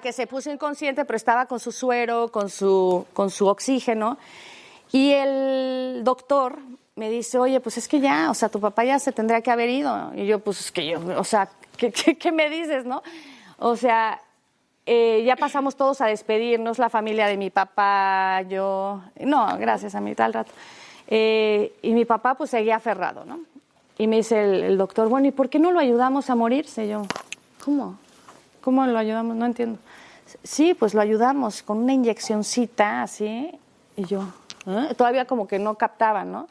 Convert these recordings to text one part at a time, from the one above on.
Que se puso inconsciente, pero estaba con su suero, con su oxígeno. Y el doctor me dice, oye, pues es que ya, o sea, tu papá ya se tendría que haber ido. Y yo, pues es que yo, o sea, ¿qué me dices, no? O sea, ya pasamos todos a despedirnos, la familia de mi papá, yo, no, gracias a mí, tal rato. Y mi papá pues seguía aferrado, ¿no? Y me dice el doctor, bueno, ¿y por qué no lo ayudamos a morirse? Y yo, ¿cómo? ¿Cómo lo ayudamos? No entiendo. Sí, pues lo ayudamos con una inyeccioncita así. Y yo, todavía como que no captaba, ¿no?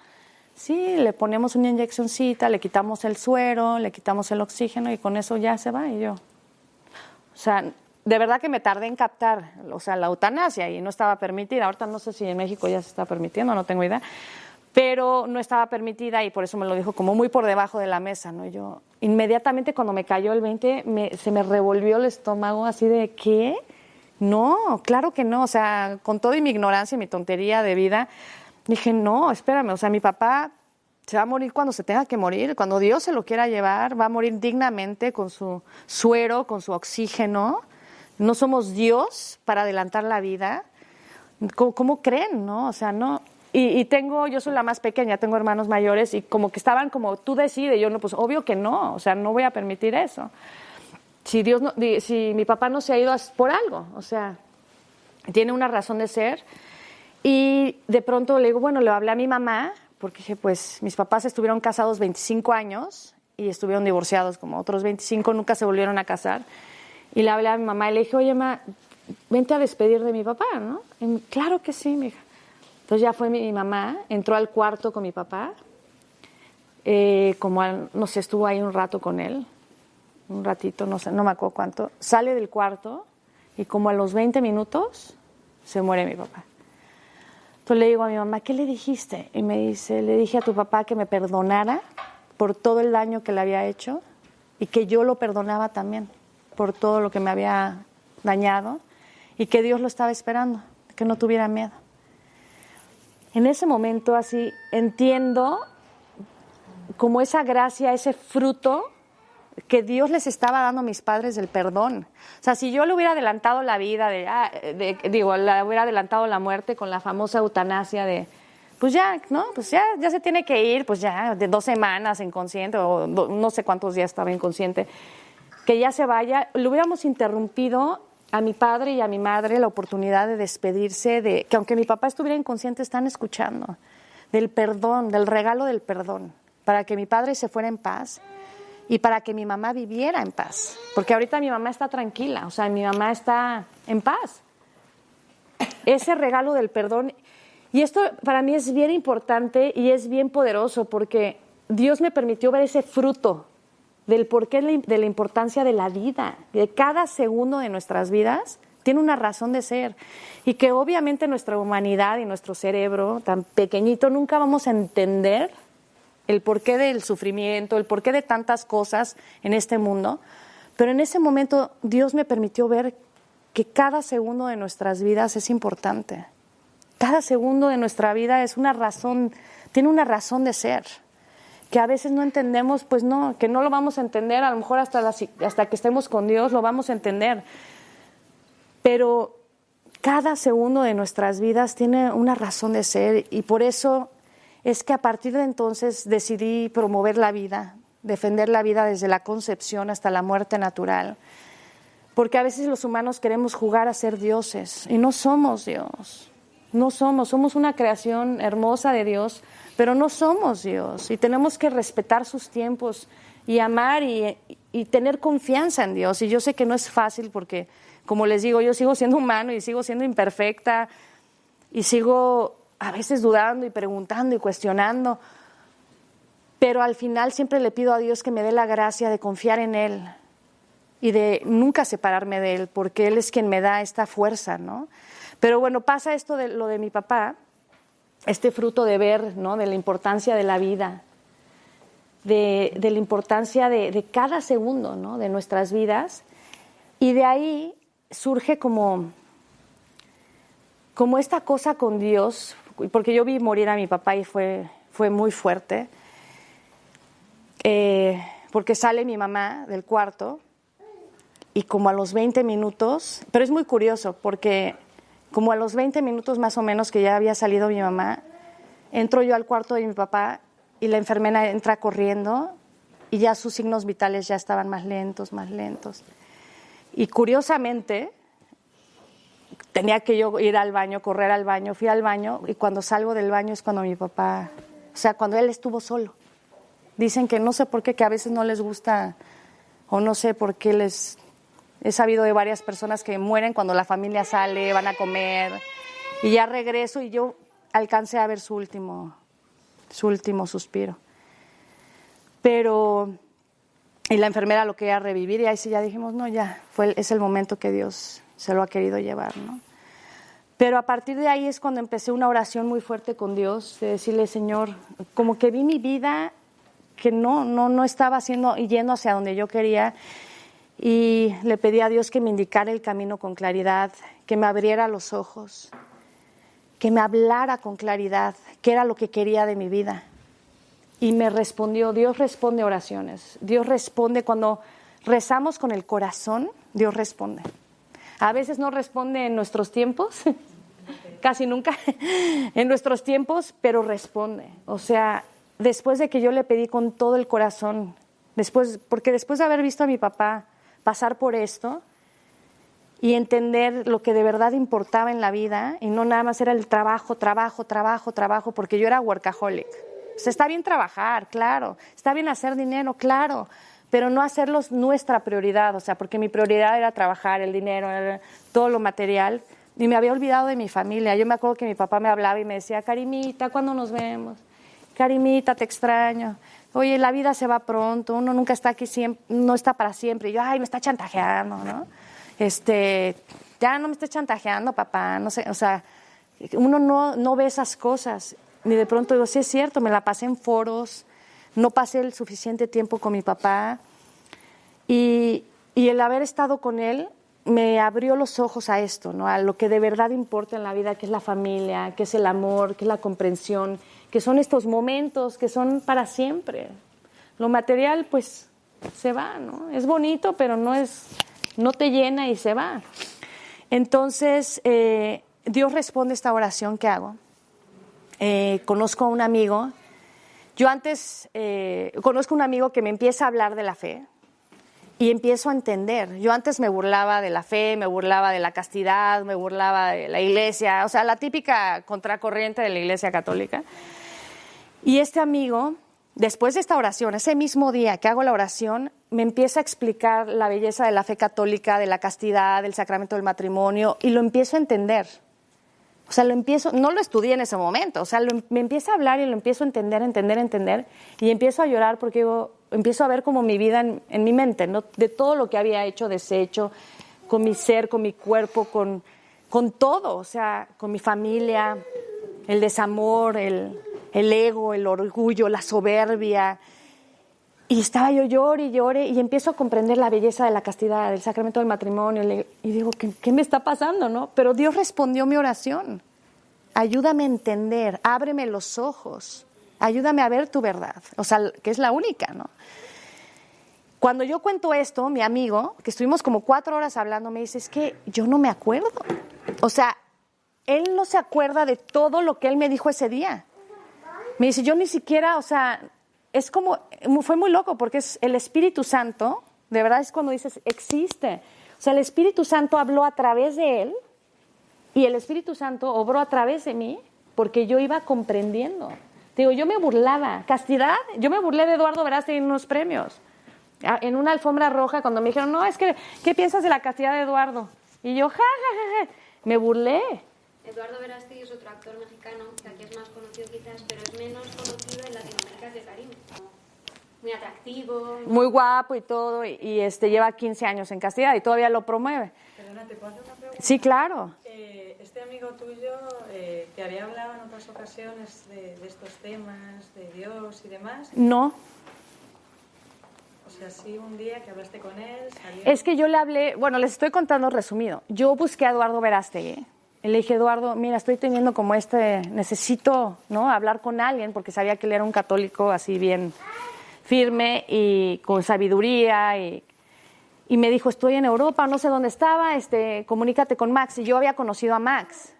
Sí, le ponemos una inyeccioncita, le quitamos el suero, le quitamos el oxígeno y con eso ya se va. Y yo, o sea, de verdad que me tardé en captar, o sea, la eutanasia y no estaba permitida. Ahorita no sé si en México ya se está permitiendo, no tengo idea. Pero no estaba permitida y por eso me lo dijo como muy por debajo de la mesa, ¿no? Y yo, inmediatamente cuando me cayó el 20, se me revolvió el estómago así de, ¿qué? No, claro que no. O sea, con toda mi ignorancia y mi tontería de vida, dije, no, espérame, o sea, mi papá se va a morir cuando se tenga que morir, cuando Dios se lo quiera llevar, va a morir dignamente con su suero, con su oxígeno. No somos Dios para adelantar la vida. ¿Cómo creen, no? O sea, no. Y yo soy la más pequeña, tengo hermanos mayores y como que estaban como, tú decides, yo no, pues obvio que no, o sea, no voy a permitir eso. Si mi papá no se ha ido es por algo, o sea, tiene una razón de ser. Y de pronto le digo, bueno, le hablé a mi mamá, porque dije, pues mis papás estuvieron casados 25 años y estuvieron divorciados como otros 25, nunca se volvieron a casar. Y le hablé a mi mamá y le dije, oye, ma, vente a despedir de mi papá, ¿no? Y, claro que sí, mija. Entonces ya fue mi mamá, entró al cuarto con mi papá, no sé, estuvo ahí un rato con él, un ratito, no sé, no me acuerdo cuánto. Sale del cuarto y como a los 20 minutos se muere mi papá. Entonces le digo a mi mamá, ¿qué le dijiste? Y me dice, le dije a tu papá que me perdonara por todo el daño que le había hecho y que yo lo perdonaba también por todo lo que me había dañado y que Dios lo estaba esperando, que no tuviera miedo. En ese momento así entiendo como esa gracia, ese fruto que Dios les estaba dando a mis padres del perdón. O sea, si yo le hubiera adelantado la vida, le hubiera adelantado la muerte con la famosa eutanasia de, pues ya, ¿no? Pues ya se tiene que ir, pues ya, de 2 semanas inconsciente, o no sé cuántos días estaba inconsciente, que ya se vaya, le hubiéramos interrumpido a mi padre y a mi madre la oportunidad de despedirse, de que aunque mi papá estuviera inconsciente, están escuchando, del perdón, del regalo del perdón, para que mi padre se fuera en paz y para que mi mamá viviera en paz. Porque ahorita mi mamá está tranquila, o sea, mi mamá está en paz. Ese regalo del perdón. Y esto para mí es bien importante y es bien poderoso porque Dios me permitió ver ese fruto del porqué de la importancia de la vida, de cada segundo de nuestras vidas tiene una razón de ser y que obviamente nuestra humanidad y nuestro cerebro tan pequeñito nunca vamos a entender el porqué del sufrimiento, el porqué de tantas cosas en este mundo, pero en ese momento Dios me permitió ver que cada segundo de nuestras vidas es importante. Cada segundo de nuestra vida es una razón, tiene una razón de ser, que a veces no entendemos, pues no, que no lo vamos a entender, a lo mejor hasta que estemos con Dios lo vamos a entender, pero cada segundo de nuestras vidas tiene una razón de ser y por eso es que a partir de entonces decidí promover la vida, defender la vida desde la concepción hasta la muerte natural, porque a veces los humanos queremos jugar a ser dioses y no somos Dios. No somos una creación hermosa de Dios, pero no somos Dios y tenemos que respetar sus tiempos y amar y tener confianza en Dios. Y yo sé que no es fácil porque, como les digo, yo sigo siendo humano y sigo siendo imperfecta y sigo a veces dudando y preguntando y cuestionando, pero al final siempre le pido a Dios que me dé la gracia de confiar en Él y de nunca separarme de Él, porque Él es quien me da esta fuerza, ¿no? Pero bueno, pasa esto de lo de mi papá, este fruto de ver, ¿no? De la importancia de la vida, de la importancia de cada segundo, ¿no? De nuestras vidas. Y de ahí surge como esta cosa con Dios, porque yo vi morir a mi papá y fue muy fuerte, porque sale mi mamá del cuarto y como a los 20 minutos, pero es muy curioso porque como a los 20 minutos más o menos que ya había salido mi mamá, entro yo al cuarto de mi papá y la enfermera entra corriendo y ya sus signos vitales ya estaban más lentos, más lentos. Y curiosamente, tenía que yo ir al baño, correr al baño, fui al baño y cuando salgo del baño es cuando mi papá, o sea, cuando él estuvo solo. Dicen que no sé por qué, que a veces no les gusta o no sé por qué les... He sabido de varias personas que mueren cuando la familia sale, van a comer y ya regreso y yo alcancé a ver su último suspiro. Pero, y la enfermera lo quería revivir y ahí sí ya dijimos, no, ya, es el momento que Dios se lo ha querido llevar, ¿no? Pero a partir de ahí es cuando empecé una oración muy fuerte con Dios, de decirle, Señor, como que vi mi vida que no estaba yendo hacia donde yo quería y le pedí a Dios que me indicara el camino con claridad, que me abriera los ojos, que me hablara con claridad qué era lo que quería de mi vida. Y me respondió, Dios responde oraciones, Dios responde cuando rezamos con el corazón, Dios responde. A veces no responde en nuestros tiempos, casi nunca en nuestros tiempos, pero responde. O sea, después de que yo le pedí con todo el corazón, porque después de haber visto a mi papá pasar por esto y entender lo que de verdad importaba en la vida y no nada más era el trabajo, porque yo era workaholic. O sea, está bien trabajar, claro, está bien hacer dinero, claro, pero no hacerlo nuestra prioridad, o sea, porque mi prioridad era trabajar, el dinero, todo lo material, y me había olvidado de mi familia. Yo me acuerdo que mi papá me hablaba y me decía, Karimita, ¿cuándo nos vemos? Karimita, te extraño. Oye, la vida se va pronto, uno nunca está aquí siempre, no está para siempre. Y yo, ay, me está chantajeando, ¿no? Ya no me estés chantajeando, papá, no sé, o sea, uno no ve esas cosas. Y de pronto digo, sí es cierto, me la pasé en foros, no pasé el suficiente tiempo con mi papá. Y el haber estado con él me abrió los ojos a esto, ¿no? A lo que de verdad importa en la vida, que es la familia, que es el amor, que es la comprensión, que son estos momentos que son para siempre. Lo material, pues, se va, ¿no? Es bonito, pero no te llena y se va. Entonces, Dios responde esta oración que hago. Conozco a un amigo. Yo antes conozco a un amigo que me empieza a hablar de la fe y empiezo a entender. Yo antes me burlaba de la fe, me burlaba de la castidad, me burlaba de la iglesia, o sea, la típica contracorriente de la iglesia católica. Y este amigo, después de esta oración, ese mismo día que hago la oración, me empieza a explicar la belleza de la fe católica, de la castidad, del sacramento del matrimonio, y lo empiezo a entender. O sea, no lo estudié en ese momento, o sea, me empieza a hablar y lo empiezo a entender, y empiezo a llorar porque empiezo a ver como mi vida en mi mente, ¿no? De todo lo que había hecho, deshecho, con mi ser, con mi cuerpo, con todo, o sea, con mi familia, el desamor, el ego, el orgullo, la soberbia. Y estaba yo llore y empiezo a comprender la belleza de la castidad, del sacramento del matrimonio. Y digo, ¿qué me está pasando, no? Pero Dios respondió mi oración. Ayúdame a entender, ábreme los ojos, ayúdame a ver tu verdad. O sea, que es la única, ¿no? Cuando yo cuento esto, mi amigo, que estuvimos como 4 horas hablando, me dice, es que yo no me acuerdo. O sea, él no se acuerda de todo lo que él me dijo ese día. Me dice, yo ni siquiera, o sea... Es como, fue muy loco porque es el Espíritu Santo, de verdad es cuando dices, existe. O sea, el Espíritu Santo habló a través de él y el Espíritu Santo obró a través de mí porque yo iba comprendiendo. Digo, yo me burlaba, castidad, yo me burlé de Eduardo Verástegui en unos premios. En una alfombra roja cuando me dijeron, no, es que, ¿qué piensas de la castidad de Eduardo? Y yo, me burlé. Eduardo Verástegui es otro actor mexicano, que aquí es más conocido quizás, pero es menos conocido en Latinoamérica que Karim. Muy atractivo. Muy guapo y todo, y lleva 15 años en castidad y todavía lo promueve. Perdona, ¿te puedo hacer una pregunta? Sí, claro. Este amigo tuyo te había hablado en otras ocasiones de estos temas, de Dios y demás. No. O sea, sí, un día que hablaste con él, salió... Es que yo le hablé, bueno, les estoy contando resumido. Yo busqué a Eduardo Verástegui. Le dije, Eduardo, mira, estoy teniendo como necesito, ¿no?, hablar con alguien, porque sabía que él era un católico así bien firme y con sabiduría. Y y me dijo, estoy en Europa, no sé dónde estaba, comunícate con Max. Y yo había conocido a Max.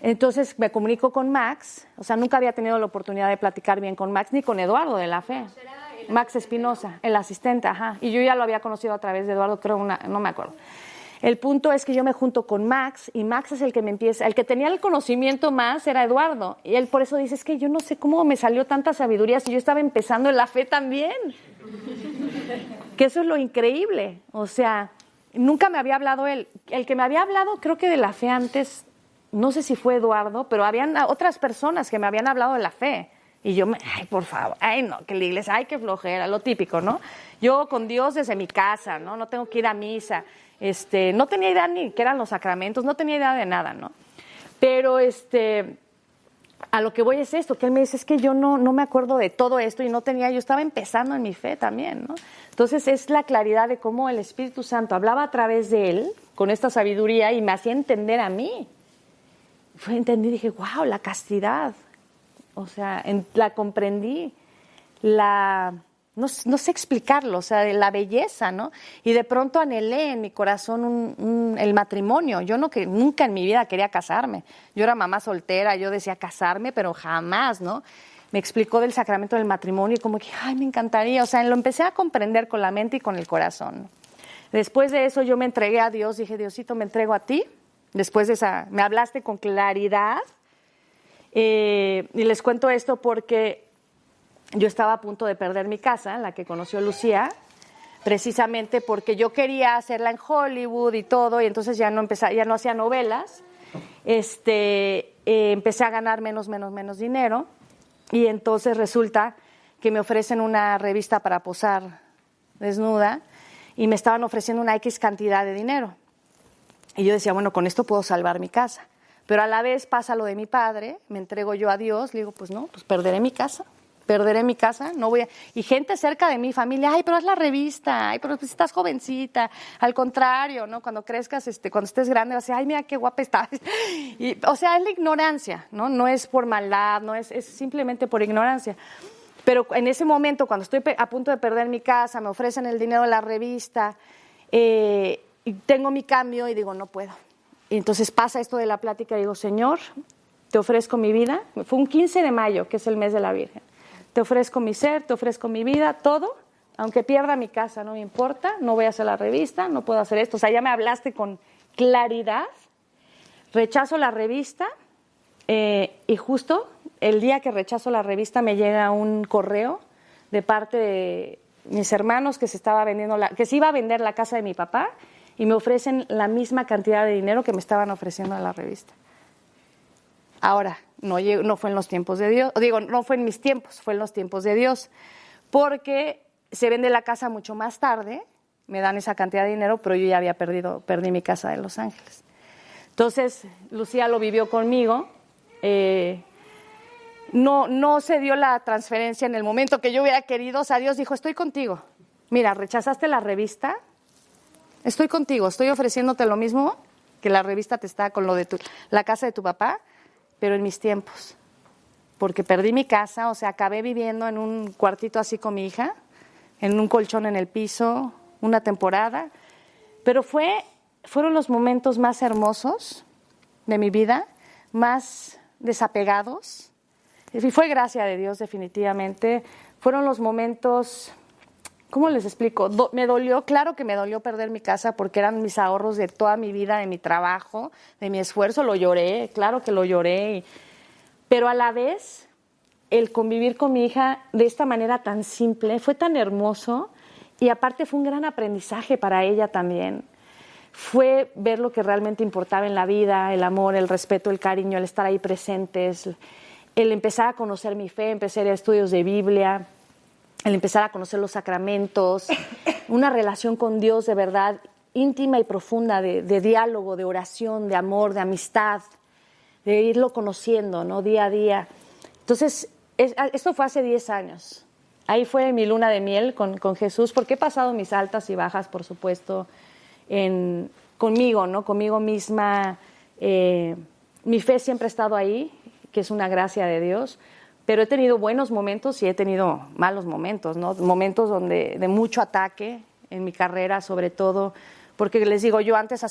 Entonces me comunico con Max, o sea, nunca había tenido la oportunidad de platicar bien con Max, ni con Eduardo de la Fe. Max Espinosa, el asistente, ajá. Y yo ya lo había conocido a través de Eduardo, creo, no me acuerdo. El punto es que yo me junto con Max, y Max es el que me empieza, el que tenía el conocimiento más era Eduardo. Y él por eso dice, es que yo no sé cómo me salió tanta sabiduría si yo estaba empezando en la fe también. Que eso es lo increíble. O sea, nunca me había hablado él. El que me había hablado, creo que de la fe antes, no sé si fue Eduardo, pero habían otras personas que me habían hablado de la fe. Y yo, ay, por favor, ay, no, que la iglesia, ay, qué flojera, lo típico, ¿no? Yo con Dios desde mi casa, ¿no? No tengo que ir a misa. No tenía idea ni qué eran los sacramentos, no tenía idea de nada, ¿no? Pero, a lo que voy es esto, que él me dice, es que yo no me acuerdo de todo esto y yo estaba empezando en mi fe también, ¿no? Entonces es la claridad de cómo el Espíritu Santo hablaba a través de él, con esta sabiduría, y me hacía entender a mí. Entendí, dije, wow, la castidad, o sea, la comprendí, no sé explicarlo, o sea, la belleza, ¿no? Y de pronto anhelé en mi corazón el matrimonio. Yo nunca en mi vida quería casarme. Yo era mamá soltera, yo decía casarme, pero jamás, ¿no? Me explicó del sacramento del matrimonio y como que, ay, me encantaría. O sea, lo empecé a comprender con la mente y con el corazón. Después de eso yo me entregué a Dios, dije, Diosito, me entrego a ti. Después de me hablaste con claridad. Y les cuento esto porque yo estaba a punto de perder mi casa, la que conoció Lucía, precisamente porque yo quería hacerla en Hollywood y todo, y entonces ya no hacía novelas. Empecé a ganar menos dinero, y entonces resulta que me ofrecen una revista para posar desnuda, y me estaban ofreciendo una X cantidad de dinero. Y yo decía, bueno, con esto puedo salvar mi casa. Pero a la vez pasa lo de mi padre, me entrego yo a Dios, le digo, pues no, pues perderé mi casa, no voy a... Y gente cerca de mi familia, ay, pero haz la revista, ay, pero pues estás jovencita, al contrario, ¿no? Cuando crezcas, cuando estés grande, vas a decir, ay, mira qué guapa estás. Y, o sea, es la ignorancia, ¿no? No es por maldad, es simplemente por ignorancia. Pero en ese momento, cuando estoy a punto de perder mi casa, me ofrecen el dinero de la revista, y tengo mi cambio y digo, no puedo. Y entonces pasa esto de la plática y digo, Señor, te ofrezco mi vida. Fue un 15 de mayo, que es el mes de la Virgen. Te ofrezco mi ser, te ofrezco mi vida, todo. Aunque pierda mi casa, no me importa, no voy a hacer la revista, no puedo hacer esto. O sea, ya me hablaste con claridad. Rechazo la revista, y justo el día que rechazo la revista me llega un correo de parte de mis hermanos que se iba a vender la casa de mi papá, y me ofrecen la misma cantidad de dinero que me estaban ofreciendo en la revista. Ahora, no fue en los tiempos de Dios, no fue en mis tiempos, fue en los tiempos de Dios, porque se vende la casa mucho más tarde, me dan esa cantidad de dinero, pero yo ya perdí mi casa de Los Ángeles. Entonces, Lucía lo vivió conmigo, no se dio la transferencia en el momento que yo hubiera querido, o sea, Dios dijo, estoy contigo, mira, rechazaste la revista, estoy contigo, estoy ofreciéndote lo mismo que la revista te está con lo de la casa de tu papá, pero en mis tiempos, porque perdí mi casa, o sea, acabé viviendo en un cuartito así con mi hija, en un colchón en el piso, una temporada, pero fueron los momentos más hermosos de mi vida, más desapegados, y fue gracia de Dios definitivamente, fueron los momentos... ¿Cómo les explico? Me dolió, claro que me dolió perder mi casa porque eran mis ahorros de toda mi vida, de mi trabajo, de mi esfuerzo, lo lloré, claro que lo lloré, pero a la vez el convivir con mi hija de esta manera tan simple fue tan hermoso y aparte fue un gran aprendizaje para ella también. Fue ver lo que realmente importaba en la vida, el amor, el respeto, el cariño, el estar ahí presentes, el empezar a conocer mi fe, empecé a ir a estudios de Biblia, el empezar a conocer los sacramentos, una relación con Dios de verdad íntima y profunda, de diálogo, de oración, de amor, de amistad, de irlo conociendo, ¿no? Día a día. Entonces, esto fue hace 10 años. Ahí fue mi luna de miel con Jesús, porque he pasado mis altas y bajas, por supuesto, conmigo, ¿no? Conmigo misma. Mi fe siempre ha estado ahí, que es una gracia de Dios. Pero he tenido buenos momentos y he tenido malos momentos, ¿no? Momentos de mucho ataque, en mi carrera, sobre todo, porque les digo, yo antes